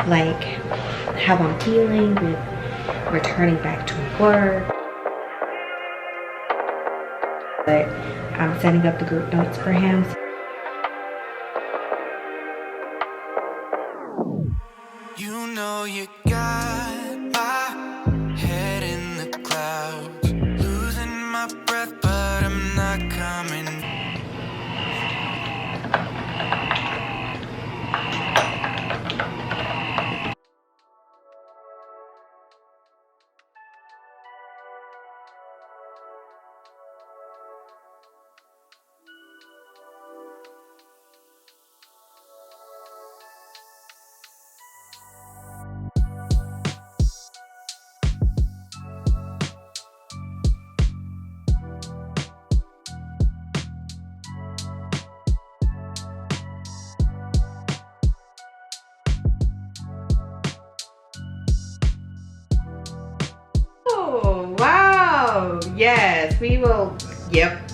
like how I'm feeling with returning back to work. But I'm setting up the group notes for him. You know you got my head in the clouds, losing my breath, but I'm not coming. Oh, wow. Yes, we will. Yep.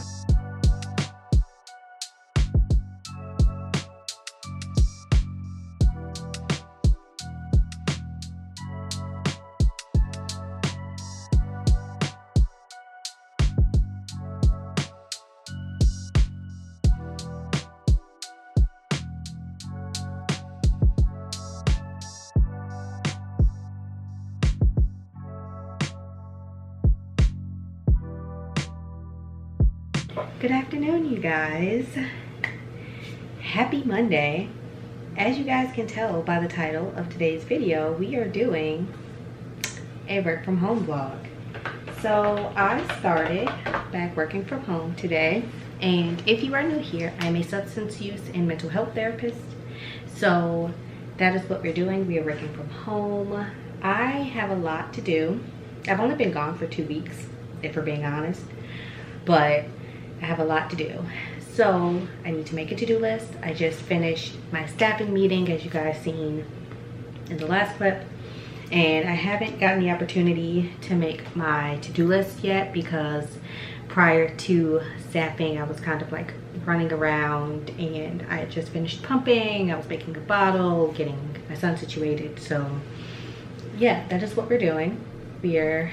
Good afternoon, you guys. Happy Monday. As you guys can tell by the title of today's video, we are doing a work from home vlog. So I started back working from home today, and if you are new here, I'm a substance use and mental health therapist. So that is what we're doing. We are working from home. I have a lot to do. I've only been gone for 2 weeks, if we're being honest, but I have a lot to do. So I need to make a to-do list. I just finished my staffing meeting, as you guys seen in the last clip, and I haven't gotten the opportunity to make my to-do list yet because prior to staffing I was kind of like running around, and I had just finished pumping. I was making a bottle, getting my son situated. So yeah, that is what we're doing. We are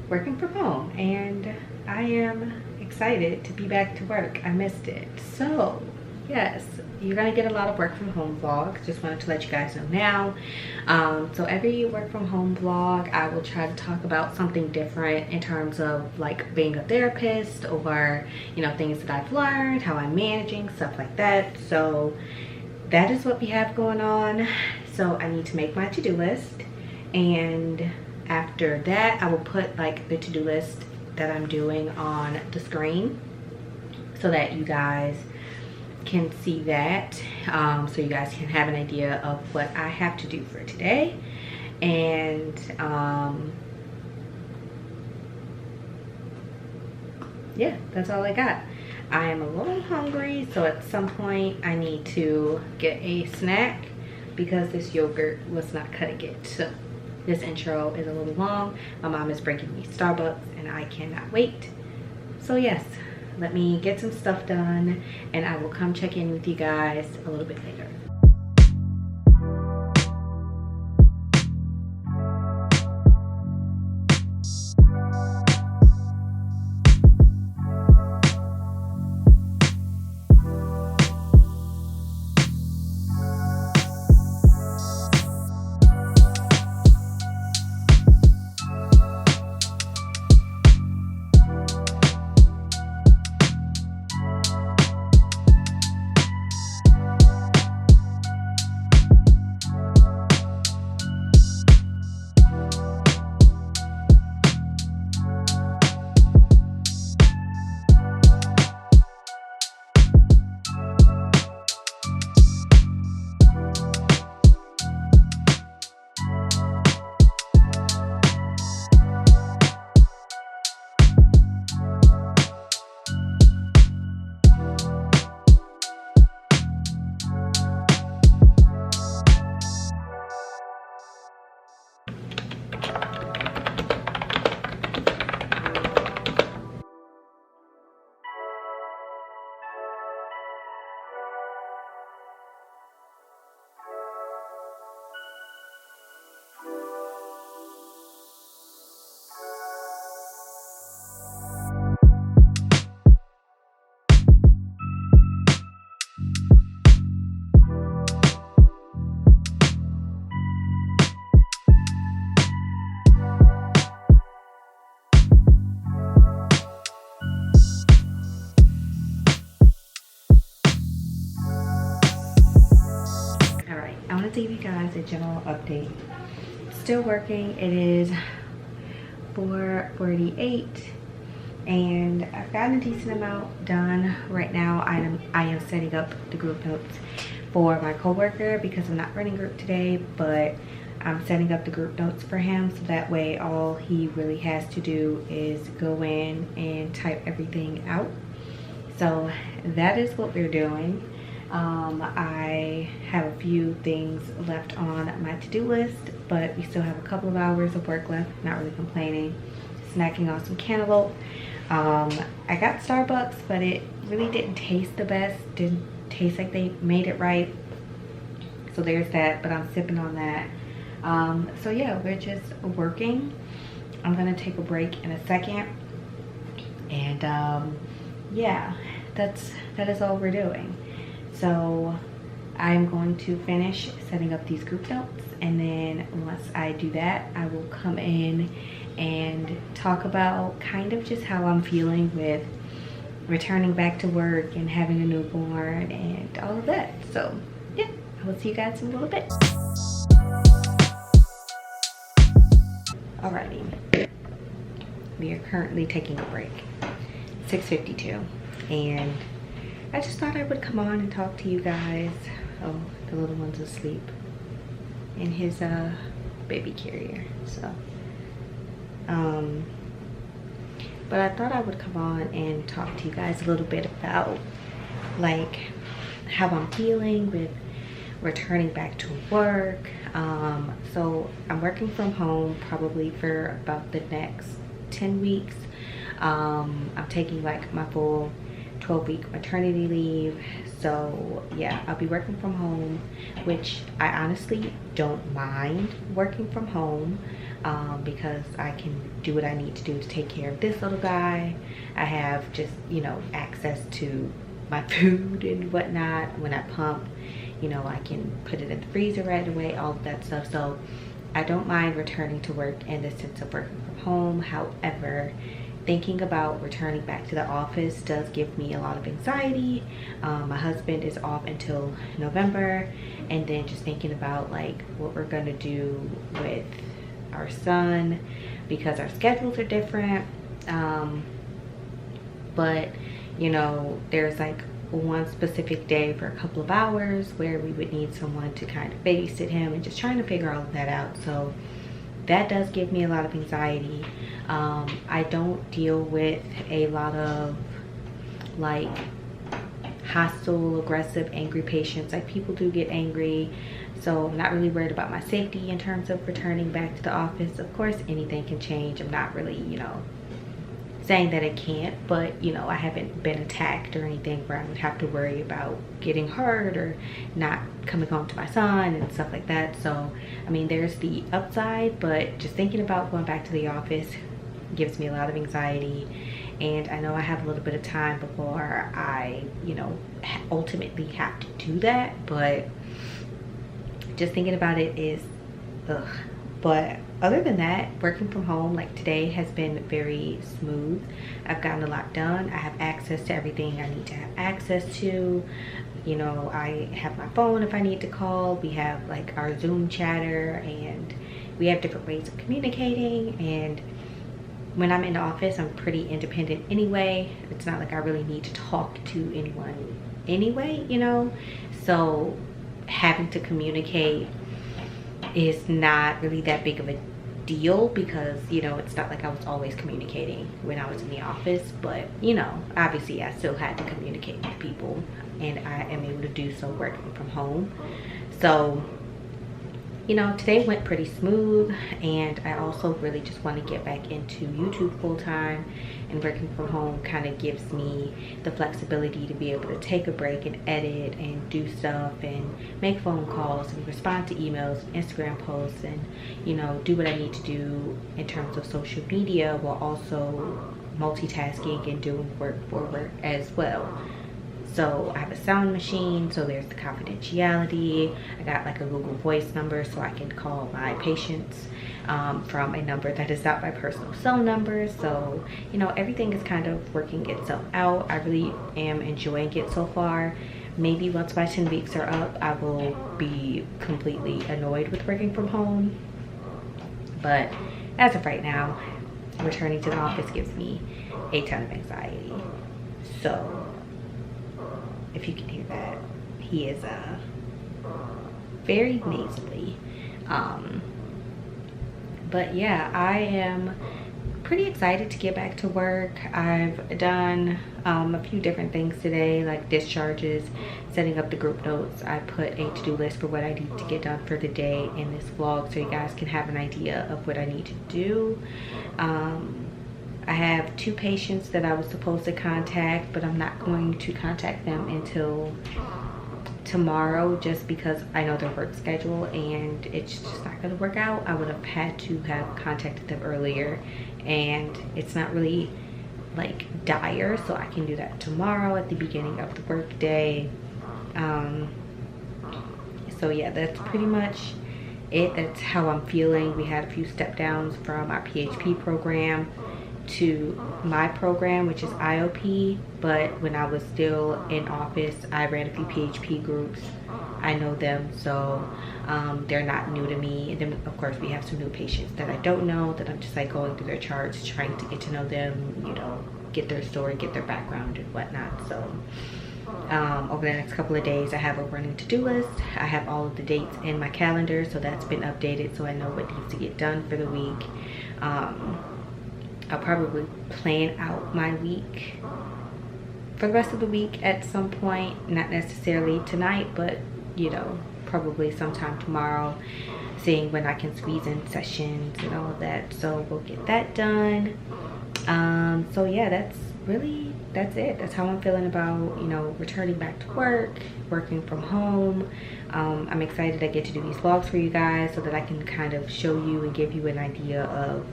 working from home, and I am excited to be back to work. I missed it. So yes, you're gonna get a lot of work from home vlogs. Just wanted to let you guys know now. So every work from home vlog I will try to talk about something different in terms of like being a therapist, or you know, things that I've learned, how I'm managing, stuff like that. So that is what we have going on. So I need to make my to-do list, and after that I will put like the to-do list that I'm doing on the screen so that you guys can see that, so you guys can have an idea of what I have to do for today. And yeah, that's all I got. I am a little hungry, so at some point I need to get a snack because this yogurt was not cutting it. So this intro is a little long. My mom is bringing me Starbucks and I cannot wait. So yes, let me get some stuff done and I will come check in with you guys a little bit later. I wanted to give you guys a general update. Still working. It is 4:48 and I've gotten a decent amount done. Right now I am setting up the group notes for my coworker because I'm not running group today, but I'm setting up the group notes for him, so that way all he really has to do is go in and type everything out. So that is what we're doing. I have a few things left on my to-do list, but we still have a couple of hours of work left. Not really complaining. Snacking on some cantaloupe. I got Starbucks, but it really didn't taste the best. Didn't taste like they made it right. So there's that, but I'm sipping on that. So yeah, we're just working. I'm gonna take a break in a second. And yeah, that is all we're doing. So I'm going to finish setting up these group notes, and then once I do that, I will come in and talk about kind of just how I'm feeling with returning back to work and having a newborn and all of that. So yeah, I will see you guys in a little bit. Alrighty, we are currently taking a break. 6:52, and I just thought I would come on and talk to you guys. Oh, the little one's asleep in his baby carrier. So but I thought I would come on and talk to you guys a little bit about like how I'm feeling with returning back to work. So I'm working from home probably for about the next 10 weeks. I'm taking like my full 12-week maternity leave. So yeah, I'll be working from home, which I honestly don't mind working from home, because I can do what I need to do to take care of this little guy. I have just, you know, access to my food and whatnot. When I pump, you know, I can put it in the freezer right away, all of that stuff. So I don't mind returning to work in the sense of working from home. However, thinking about returning back to the office does give me a lot of anxiety. My husband is off until November, and then just thinking about like what we're gonna do with our son because our schedules are different. But you know, there's like one specific day for a couple of hours where we would need someone to kind of babysit him, and just trying to figure all of that out. So that does give me a lot of anxiety. I don't deal with a lot of like hostile, aggressive, angry patients. Like, people do get angry, so I'm not really worried about my safety in terms of returning back to the office. Of course, anything can change. I'm not really, you know, saying that it can't, but you know, I haven't been attacked or anything where I would have to worry about getting hurt or not coming home to my son and stuff like that. So I mean, there's the upside, but just thinking about going back to the office gives me a lot of anxiety. And I know I have a little bit of time before I, you know, ultimately have to do that, but just thinking about it is ugh. But other than that, working from home, like today, has been very smooth. I've gotten a lot done. I have access to everything I need to have access to. You know, I have my phone if I need to call. We have like our Zoom chatter, and we have different ways of communicating. And when I'm in the office, I'm pretty independent anyway. It's not like I really need to talk to anyone anyway, you know? So having to communicate is not really that big of a deal, because you know, it's not like I was always communicating when I was in the office. But you know, obviously I still had to communicate with people, and I am able to do so working from home. So you know, today went pretty smooth, and I also really just want to get back into YouTube full time, and working from home kind of gives me the flexibility to be able to take a break and edit and do stuff and make phone calls and respond to emails, Instagram posts, and you know, do what I need to do in terms of social media while also multitasking and doing work for work as well. So I have a sound machine, so there's the confidentiality. I got like a Google Voice number, so I can call my patients from a number that is not my personal cell number. So you know, everything is kind of working itself out. I really am enjoying it so far. Maybe once my 10 weeks are up, I will be completely annoyed with working from home. But as of right now, returning to the office gives me a ton of anxiety. So if you can hear that, he is very nasally. But yeah, I am pretty excited to get back to work. I've done a few different things today, like discharges, setting up the group notes. I put a to-do list for what I need to get done for the day in this vlog, so you guys can have an idea of what I need to do. I have 2 patients that I was supposed to contact, but I'm not going to contact them until tomorrow, just because I know their work schedule and it's just not going to work out. I would have had to have contacted them earlier, and it's not really like dire, so I can do that tomorrow at the beginning of the work day. So yeah, that's pretty much it. That's how I'm feeling. We had a few step downs from our PHP program to my program, which is IOP, but when I was still in office, I ran a few PHP groups. I know them, so they're not new to me. And then of course we have some new patients that I don't know, that I'm just like going through their charts, trying to get to know them, you know, get their story, get their background and whatnot. So over the next couple of days, I have a running to-do list. I have all of the dates in my calendar, so that's been updated, so I know what needs to get done for the week. I'll probably plan out my week for the rest of the week at some point, not necessarily tonight, but you know, probably sometime tomorrow, seeing when I can squeeze in sessions and all of that. So we'll get that done. So yeah, that's it. That's how I'm feeling about, you know, returning back to work, working from home. I'm excited I get to do these vlogs for you guys so that I can kind of show you and give you an idea of,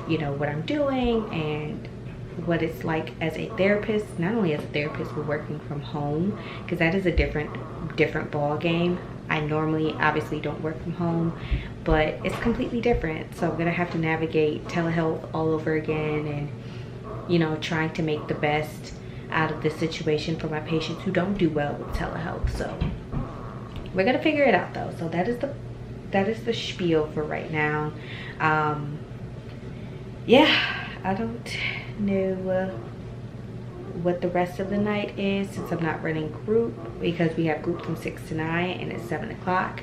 you know, what I'm doing and what it's like as a therapist, not only as a therapist but working from home, because that is a different ball game. I normally obviously don't work from home, but it's completely different. So I'm gonna have to navigate telehealth all over again, and you know, trying to make the best out of this situation for my patients who don't do well with telehealth. So we're gonna figure it out though. So that is the spiel for right now. Yeah, I don't know what the rest of the night is, since I'm not running group, because we have group from 6 to 9 and it's 7 o'clock.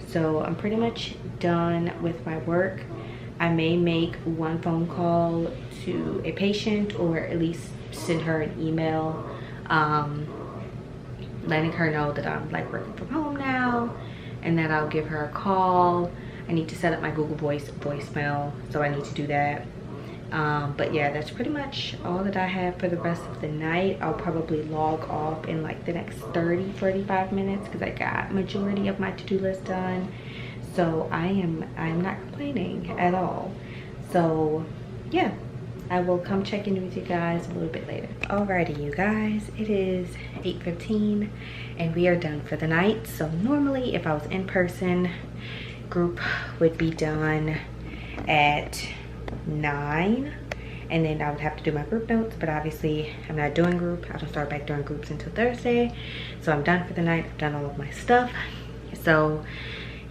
So I'm pretty much done with my work. I may make one phone call to a patient, or at least send her an email letting her know that I'm like working from home now, and that I'll give her a call. I need to set up my Google voicemail, so I need to do that. But yeah, that's pretty much all that I have for the rest of the night. I'll probably log off in like the next 30-45 minutes, because I got majority of my to-do list done. So I'm not complaining at all. So yeah, I will come check in with you guys a little bit later. Alrighty, you guys, it is 8:15 and we are done for the night. So normally if I was in person, group would be done at 9, and then I would have to do my group notes, but obviously I'm not doing group. I don't start back doing groups until Thursday. So I'm done for the night. I've done all of my stuff. So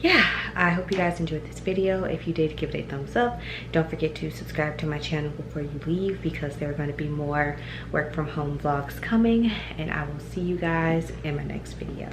yeah, I hope you guys enjoyed this video. If you did, give it a thumbs up. Don't forget to subscribe to my channel before you leave, because there are going to be more work from home vlogs coming, and I will see you guys in my next video.